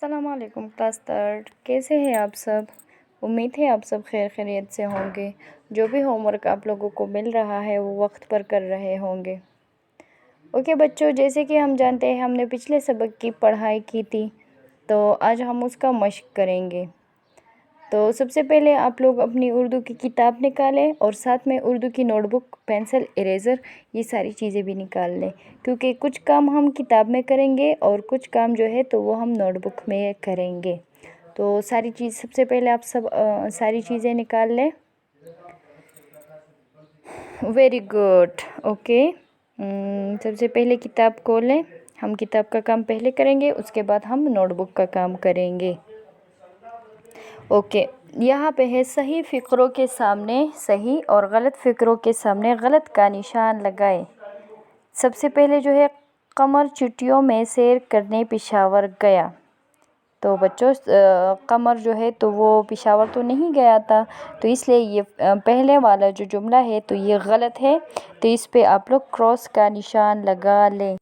अस्सलाम वालेकुम class third, कैसे हैं आप सब। उम्मीद है आप सब खैर खैरियत से होंगे। जो भी होमवर्क आप लोगों को मिल रहा है वो वक्त पर कर रहे होंगे। ओके बच्चों, जैसे कि हम जानते हैं हमने पिछले सबक की पढ़ाई की थी, तो आज हम उसका मश्क करेंगे। तो सबसे पहले आप लोग अपनी उर्दू की किताब निकालें और साथ में उर्दू की नोटबुक, पेंसिल, इरेज़र, ये सारी चीज़ें भी निकाल लें, क्योंकि कुछ काम हम किताब में करेंगे और कुछ काम जो है तो वो हम नोटबुक में करेंगे। तो सारी चीज़ सबसे पहले आप सब सारी चीज़ें निकाल लें। Very good. ओके, सबसे पहले किताब खोलें। हम किताब का काम पहले करेंगे, उसके बाद हम नोटबुक का काम करेंगे। ओके, यहाँ पे है सही फ़िक्रों के सामने सही और गलत फ़िक्रों के सामने गलत का निशान लगाए। सबसे पहले जो है, कमर छुट्टियों में सैर करने पेशावर गया। तो बच्चों कमर जो है तो वो पेशावर तो नहीं गया था, तो इसलिए ये पहले वाला जो जुमला है तो ये गलत है। तो इस पे आप लोग क्रॉस का निशान लगा लें।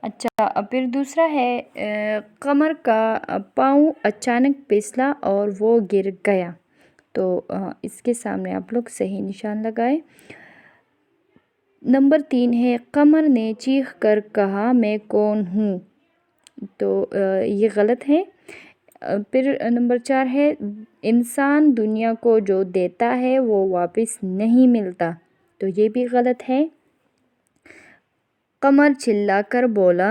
अच्छा, अब फिर दूसरा है कमर का पाँव अचानक फिसला और वो गिर गया। तो इसके सामने आप लोग सही निशान लगाएं। नंबर 3 है कमर ने चीख कर कहा मैं कौन हूँ। तो ये गलत है। फिर नंबर 4 है इंसान दुनिया को जो देता है वो वापस नहीं मिलता। तो ये भी गलत है। कमर चिल्लाकर बोला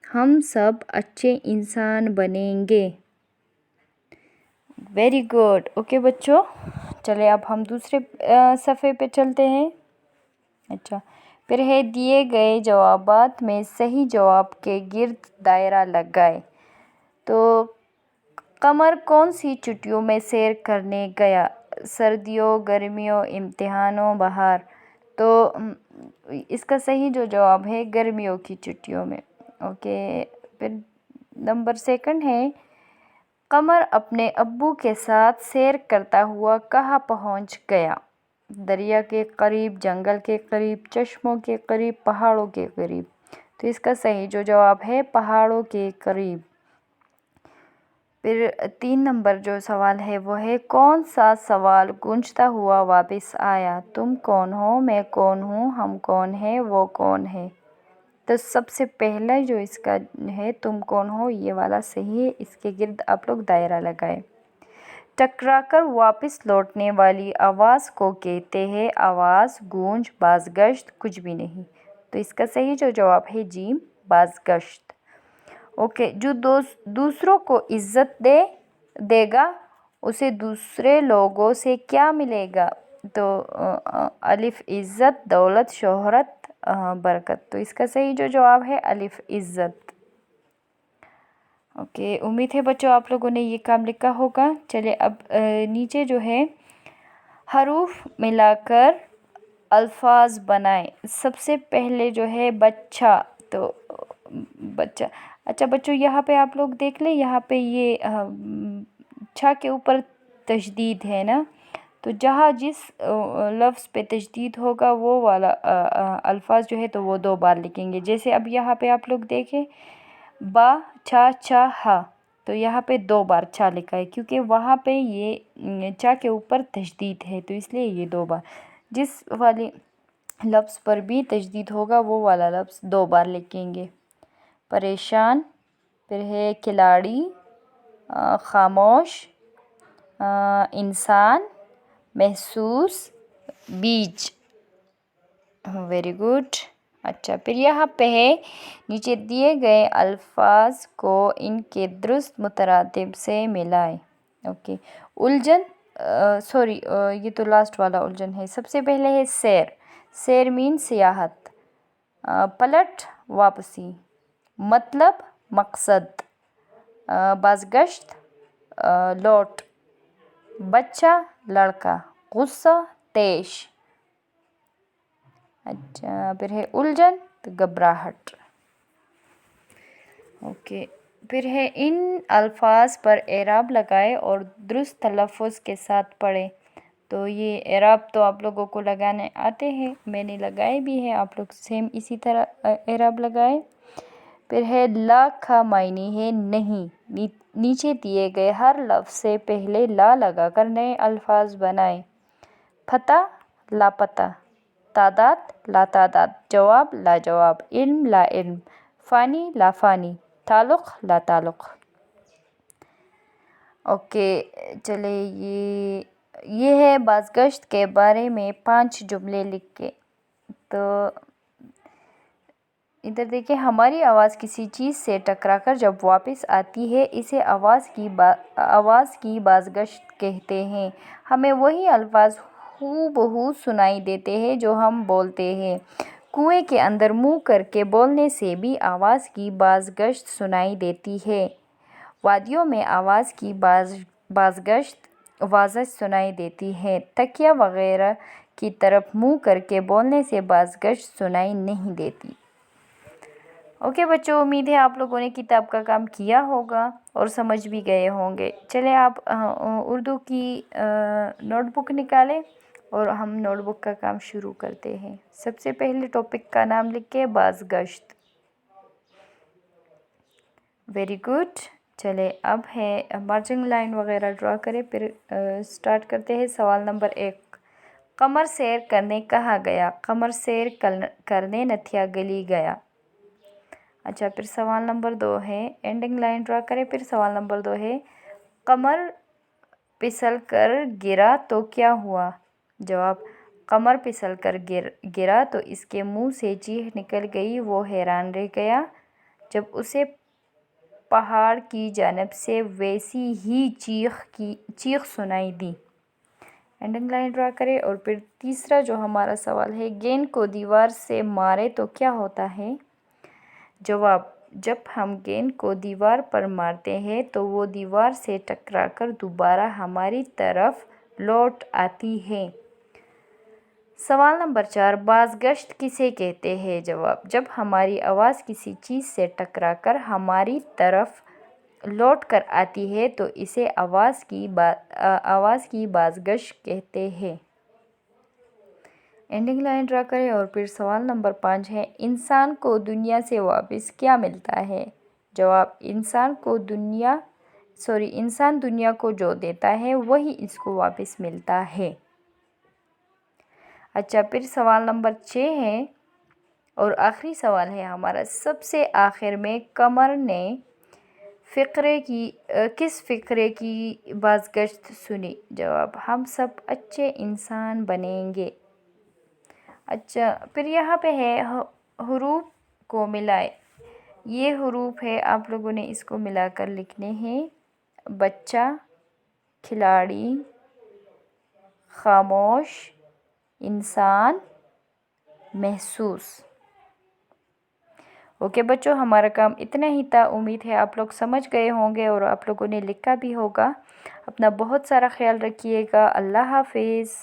हम सब अच्छे इंसान बनेंगे। Very good. ओके बच्चों, चले अब हम दूसरे सफ़े पे चलते हैं। अच्छा, फिर है दिए गए जवाबात में सही जवाब के गिर्द दायरा लगाए। तो कमर कौन सी छुट्टियों में सैर करने गया? सर्दियों, गर्मियों, इम्तिहानों, बहार। तो इसका सही जो जवाब है गर्मियों की छुट्टियों में। ओके, फिर नंबर 2 है कमर अपने अब्बू के साथ सैर करता हुआ कहाँ पहुँच गया? दरिया के करीब, जंगल के करीब, चश्मों के करीब, पहाड़ों के करीब। तो इसका सही जो जवाब है पहाड़ों के करीब। फिर 3 नंबर जो सवाल है वो है कौन सा सवाल गूंजता हुआ वापस आया? तुम कौन हो, मैं कौन हूँ, हम कौन है, वो कौन है। तो सबसे पहला जो इसका है तुम कौन हो, ये वाला सही है। इसके गिर्द आप लोग दायरा लगाएं। टकराकर वापस लौटने वाली आवाज़ को कहते हैं आवाज़, गूंज, बाज़गश्त, कुछ भी नहीं। तो इसका सही जो जवाब है जीम, बाज़गश्त। ओके, जो दूसरों को इज़्ज़त देगा उसे दूसरे लोगों से क्या मिलेगा? तो अलिफ इज़्ज़त, दौलत, शोहरत, बरकत। तो इसका सही जो जवाब है अलिफ इज़्ज़त। ओके, उम्मीद है बच्चों आप लोगों ने ये काम लिखा होगा। चलिए अब नीचे जो है हरूफ मिलाकर अल्फाज बनाएं। सबसे पहले जो है बच्चा, तो बच्चा। अच्छा बच्चों, यहाँ पे आप लोग देख लें, यहाँ पे ये छा के ऊपर तशदीद है ना, तो जहाँ जिस लफ्ज़ पे तशदीद होगा वो वाला अल्फाज जो है तो वो 2 बार लिखेंगे। जैसे अब यहाँ पे आप लोग देखें बा, छा, चा, हा, तो यहाँ पे 2 बार छा लिखा है, क्योंकि वहाँ पे ये चा के ऊपर तशदीद है, तो इसलिए ये 2 बार। जिस वाली लफ्ज़ पर भी तशदीद होगा वो वाला लफ्ज़ 2 बार लिखेंगे। परेशान, फिर है खिलाड़ी, खामोश, इंसान, महसूस, बीज। Very good. अच्छा, फिर यहाँ पे है नीचे दिए गए अल्फाज को इनके दुरुस्त मुतरातिब से मिलाएं। ओके, उलझन, सॉरी ये तो लास्ट वाला उलझन है। सबसे पहले है सैर। सैर मीन सियाहत। पलट, वापसी। मतलब, मकसद। बाज़गश्त, लौट। बच्चा, लड़का। गुस्सा, तेश। अच्छा, फिर है उलझन, तो घबराहट। ओके, फिर है इन अल्फाज पर एराब लगाए और दुरुस्त तलफ़ुज़ के साथ पढ़ें। तो ये एराब तो आप लोगों को लगाने आते हैं, मैंने लगाए भी हैं, आप लोग सेम इसी तरह एराब लगाए। پھر ہے لا کا معنی ہے نہیں. نیچے دیے گئے ہر لفظ سے پہلے لا لگا کر نئے الفاظ بنائیں. پتہ لاپتہ، تعداد لا تعداد، جواب لا جواب، علم لا علم، فانی لا فانی، تعلق لا تعلق. اوکے چلے یہ ہے بازگشت کے بارے میں 5 جملے لکھ کے. تو ادھر دیکھیں، ہماری آواز کسی چیز سے ٹکرا کر جب واپس آتی ہے اسے آواز کی بازگشت کہتے ہیں. ہمیں وہی الفاظ ہو بہو سنائی دیتے ہیں جو ہم بولتے ہیں. کنویں کے اندر منہ کر کے بولنے سے بھی آواز کی بازگشت سنائی دیتی ہے. وادیوں میں آواز کی بازگشت واضح سنائی دیتی ہے. تکیہ وغیرہ کی طرف منہ کر کے بولنے سے بازگشت سنائی نہیں دیتی. اوکے بچوں، امید ہے آپ لوگوں نے کتاب کا کام کیا ہوگا اور سمجھ بھی گئے ہوں گے. چلے آپ اردو کی نوٹ بک نکالیں اور ہم نوٹ بک کا کام شروع کرتے ہیں. سب سے پہلے ٹاپک کا نام لکھ کے بازگشت. Very good. چلے اب ہے مارجنگ لائن وغیرہ ڈرا کرے، پھر سٹارٹ کرتے ہیں. سوال نمبر 1، قمر سیر کرنے کہاں گیا؟ قمر سیر کرنے نتھیا گلی گیا. اچھا، پھر سوال نمبر 2 ہے اینڈنگ لائن ڈرا کرے، پھر سوال نمبر 2 ہے قمر پھسل کر گرا تو کیا ہوا؟ جواب، قمر پھسل کر گرا تو اس کے منہ سے چیخ نکل گئی. وہ حیران رہ گیا جب اسے پہاڑ کی جانب سے ویسی ہی چیخ سنائی دی. اینڈنگ لائن ڈرا کرے. اور پھر تیسرا جو ہمارا سوال ہے، گیند کو دیوار سے مارے تو کیا ہوتا ہے؟ جواب، جب ہم گیند کو دیوار پر مارتے ہیں تو وہ دیوار سے ٹکرا کر دوبارہ ہماری طرف لوٹ آتی ہے. سوال نمبر 4، بازگشت کسے کہتے ہیں؟ جواب، جب ہماری آواز کسی چیز سے ٹکرا کر ہماری طرف لوٹ کر آتی ہے تو اسے آواز کی بازگشت کہتے ہیں. اینڈنگ لائن ڈرا کریں. اور پھر سوال نمبر 5 ہے، انسان کو دنیا سے واپس کیا ملتا ہے؟ جواب، انسان دنیا کو جو دیتا ہے وہی اس کو واپس ملتا ہے. اچھا، پھر سوال نمبر 6 ہے اور آخری سوال ہے ہمارا سب سے آخر میں، قمر نے کس فقرے کی بازگشت سنی؟ جواب، ہم سب اچھے انسان بنیں گے. اچھا، پھر یہاں پہ ہے حروف کو ملائے. یہ حروف ہے، آپ لوگوں نے اس کو ملا کر لکھنے ہیں. بچہ، کھلاڑی، خاموش، انسان، محسوس. اوکے بچوں، ہمارا کام اتنا ہی تھا. امید ہے آپ لوگ سمجھ گئے ہوں گے اور آپ لوگوں نے لکھا بھی ہوگا. اپنا بہت سارا خیال رکھیے گا. اللہ حافظ.